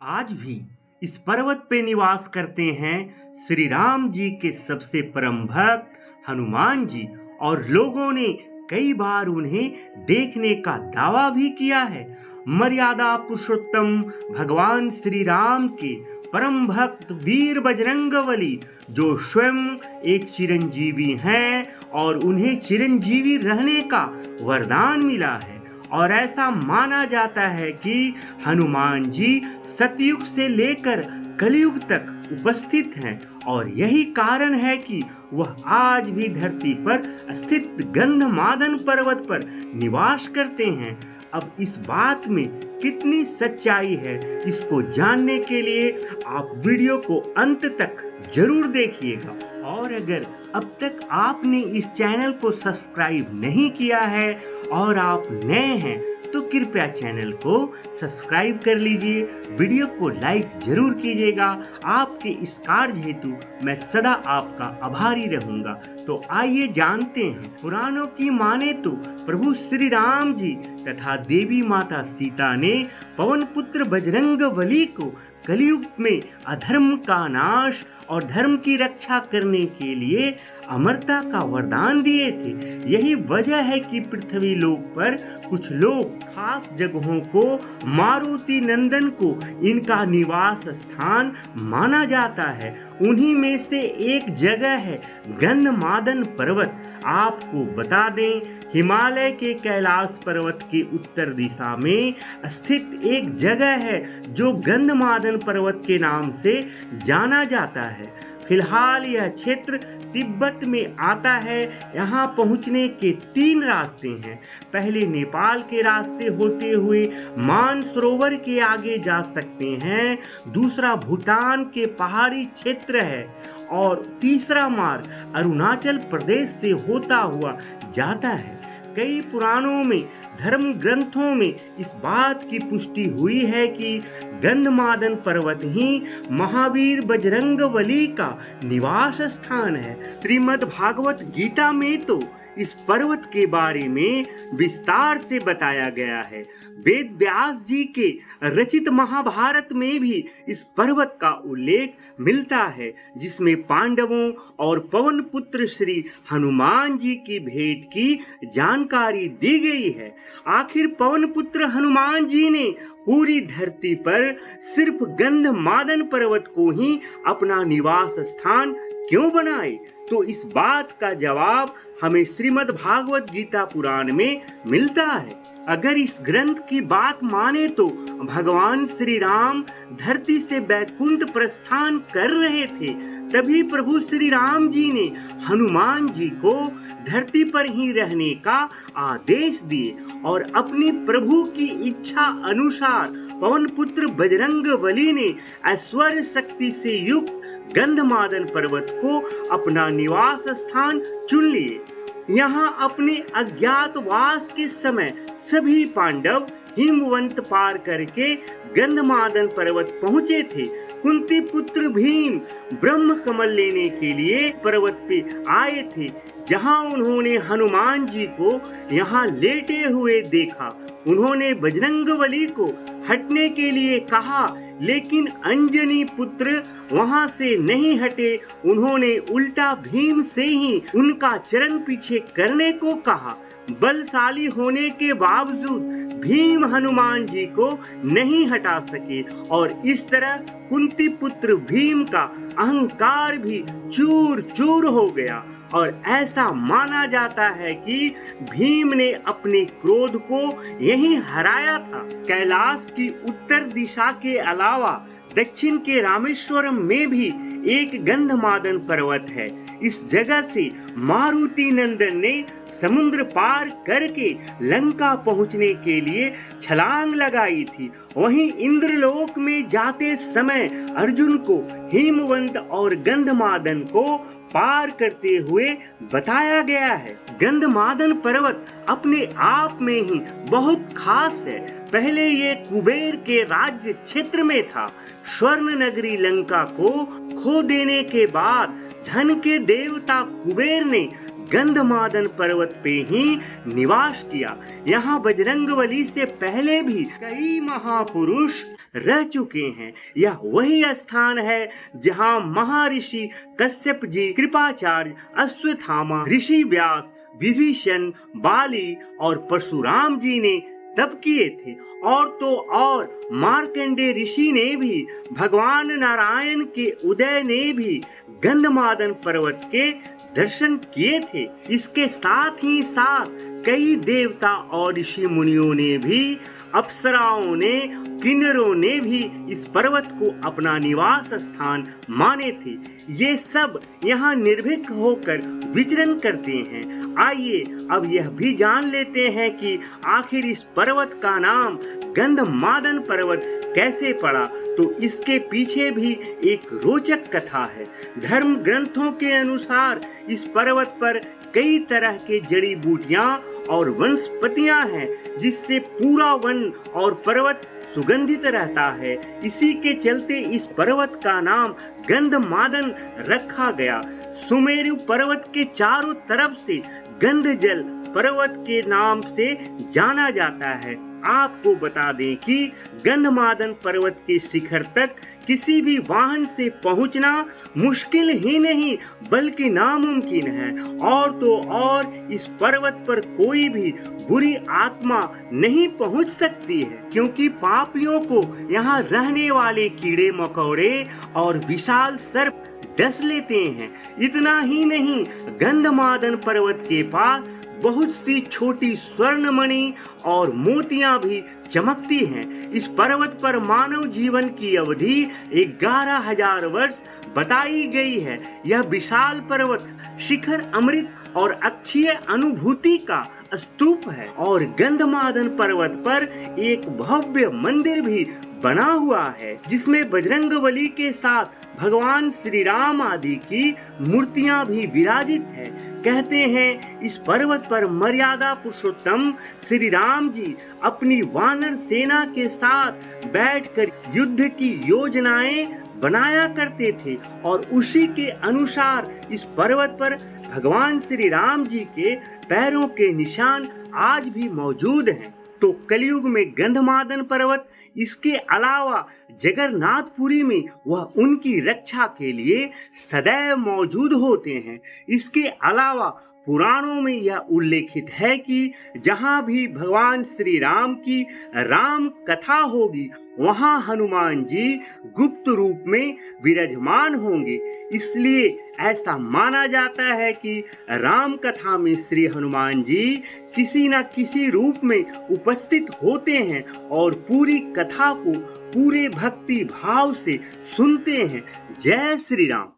आज भी इस पर्वत पे निवास करते हैं श्री राम जी के सबसे परम भक्त हनुमान जी। और लोगों ने कई बार उन्हें देखने का दावा भी किया है। मर्यादा पुरुषोत्तम भगवान श्री राम के परम भक्त वीर बजरंगबली जो स्वयं एक चिरंजीवी हैं और उन्हें चिरंजीवी रहने का वरदान मिला है। और ऐसा माना जाता है कि हनुमान जी सतयुग से लेकर कलयुग तक उपस्थित हैं और यही कारण है कि वह आज भी धरती पर स्थित गंधमादन पर्वत पर निवास करते हैं। अब इस बात में कितनी सच्चाई है, इसको जानने के लिए आप वीडियो को अंत तक जरूर देखिएगा। और अगर अब तक आपने इस चैनल को सब्सक्राइब नहीं किया है और आप नए हैं तो कृपया चैनल को सब्सक्राइब कर लीजिए, वीडियो को लाइक जरूर कीजिएगा। आपके इस कार्य हेतु मैं सदा आपका आभारी रहूंगा। तो आइए जानते हैं। पुराणों की माने तो प्रभु श्री राम जी तथा देवी माता सीता ने पवन पुत्र बजरंगबली को कलयुग में अधर्म का नाश और धर्म की रक्षा करने के लिए अमरता का वरदान दिए थे। यही वजह है कि पृथ्वी लोक पर कुछ लोग खास जगहों को मारुति नंदन को इनका निवास स्थान माना जाता है। उन्हीं में से एक जगह है गंधमादन पर्वत। आपको बता दें, हिमालय के कैलाश पर्वत के उत्तर दिशा में स्थित एक जगह है जो गंधमादन पर्वत के नाम से जाना जाता है। फिलहाल यह क्षेत्र तिब्बत में आता है। यहाँ पहुँचने के 3 रास्ते हैं। पहले नेपाल के रास्ते होते हुए मानसरोवर के आगे जा सकते हैं, दूसरा भूटान के पहाड़ी क्षेत्र है और तीसरा मार्ग अरुणाचल प्रदेश से होता हुआ जाता है। कई पुराणों में धर्म ग्रंथों में इस बात की पुष्टि हुई है कि गंधमादन पर्वत ही महावीर बजरंगबली का निवास स्थान है। श्रीमद् भागवत गीता में तो इस पर्वत के बारे में विस्तार से बताया गया है। वेद व्यास जी के रचित महाभारत में भी इस पर्वत का उल्लेख मिलता है, जिसमें पांडवों और पवन पुत्र श्री हनुमान जी की भेंट की जानकारी दी गई है। आखिर पवन पुत्र हनुमान जी ने पूरी धरती पर सिर्फ गंधमादन पर्वत को ही अपना निवास स्थान क्यों बनाए? तो इस बात का जवाब हमें श्रीमद् भागवत गीता पुराण में मिलता है। अगर इस ग्रंथ की बात माने तो भगवान श्री राम धरती से बैकुंठ प्रस्थान कर रहे थे, तभी प्रभु श्री राम जी ने हनुमान जी को धरती पर ही रहने का आदेश दिए और अपनी प्रभु की इच्छा अनुसार पवन पुत्र बजरंगबली ने ऐश्वर्य शक्ति से युक्त गंधमादन पर्वत को अपना निवास स्थान चुन लिए। यहाँ अपने अज्ञातवास के समय सभी पांडव हिमवंत पार करके गंधमादन पर्वत पहुँचे थे। कुंती पुत्र भीम ब्रह्म कमल लेने के लिए पर्वत पे आए थे, जहाँ उन्होंने हनुमान जी को यहाँ लेटे हुए देखा। उन्होंने बजरंगबली को हटने के लिए कहा, लेकिन अंजनी पुत्र वहां से नहीं हटे। उन्होंने उल्टा भीम से ही उनका चरण पीछे करने को कहा। बलशाली होने के बावजूद भीम हनुमान जी को नहीं हटा सके और इस तरह कुंती पुत्र भीम का अहंकार भी चूर चूर हो गया। और ऐसा माना जाता है कि भीम ने अपने क्रोध को यहीं हराया था। कैलाश की उत्तर दिशा के अलावा दक्षिण के रामेश्वरम में भी एक गंधमादन पर्वत है। इस जगह से मारुति नंदन ने समुद्र पार करके लंका पहुंचने के लिए छलांग लगाई थी। वहीं इंद्रलोक में जाते समय अर्जुन को हिमवंत और गंधमादन को पार करते हुए बताया गया है। गंधमादन पर्वत अपने आप में ही बहुत खास है। पहले ये कुबेर के राज्य क्षेत्र में था। स्वर्ण नगरी लंका को खो देने के बाद धन के देवता कुबेर ने गंधमादन पर्वत पे ही निवास किया। यहाँ बजरंगबली से पहले भी कई महापुरुष रह चुके हैं। यह वही स्थान है जहाँ महर्षि कश्यप जी, कृपाचार्य, अश्वत्थामा, ऋषि व्यास, विभीषण, बाली और परशुराम जी ने तप किए थे। और तो और मार्कंडेय ऋषि ने भी, भगवान नारायण के उदय ने भी गंधमादन पर्वत के दर्शन किए थे। इसके साथ ही साथ कई देवता और ऋषि मुनियों ने भी, अप्सराओं ने, किन्नरों ने भी इस पर्वत को अपना निवास स्थान माने थे। ये सब यहाँ निर्भीक होकर विचरण करते हैं। आइए अब यह भी जान लेते हैं कि आखिर इस पर्वत का नाम गंधमादन पर्वत कैसे पड़ा। तो इसके पीछे भी एक रोचक कथा है। धर्म ग्रंथों के अनुसार इस पर्वत पर कई तरह के जड़ी बूटियां और वनस्पतियां हैं, जिससे पूरा वन और पर्वत सुगंधित रहता है। इसी के चलते इस पर्वत का नाम गंधमादन रखा गया। सुमेरु पर्वत के चारों तरफ से गंधजल पर्वत के नाम से जाना जाता है। आपको बता दें कि गंधमादन पर्वत के शिखर तक किसी भी वाहन से पहुंचना मुश्किल ही नहीं बल्कि नामुमकिन है। और तो और इस पर्वत पर कोई भी बुरी आत्मा नहीं पहुंच सकती है, क्योंकि पापियों को यहाँ रहने वाले कीड़े मकोड़े और विशाल सर्प डस लेते हैं। इतना ही नहीं, गंधमादन पर्वत के पास बहुत सी छोटी स्वर्णमणि और मोतियां भी चमकती हैं। इस पर्वत पर मानव जीवन की अवधि 11,000 वर्ष बताई गई है। यह विशाल पर्वत शिखर अमृत और अक्षय अनुभूति का स्तूप है। और गंधमादन पर्वत पर एक भव्य मंदिर भी बना हुआ है, जिसमें बजरंगबली के साथ भगवान श्री राम आदि की मूर्तियां भी विराजित है। कहते हैं इस पर्वत पर मर्यादा पुरुषोत्तम श्री राम जी अपनी वानर सेना के साथ बैठकर युद्ध की योजनाएं बनाया करते थे, और उसी के अनुसार इस पर्वत पर भगवान श्री राम जी के पैरों के निशान आज भी मौजूद हैं। तो कलयुग में गंधमादन पर्वत, इसके अलावा जगन्नाथपुरी में वह उनकी रक्षा के लिए सदैव मौजूद होते हैं। इसके अलावा पुराणों में यह उल्लेखित है कि जहाँ भी भगवान श्री राम की राम कथा होगी, वहाँ हनुमान जी गुप्त रूप में विराजमान होंगे। इसलिए ऐसा माना जाता है कि राम कथा में श्री हनुमान जी किसी न किसी रूप में उपस्थित होते हैं और पूरी कथा को पूरे भक्ति भाव से सुनते हैं। जय श्री राम।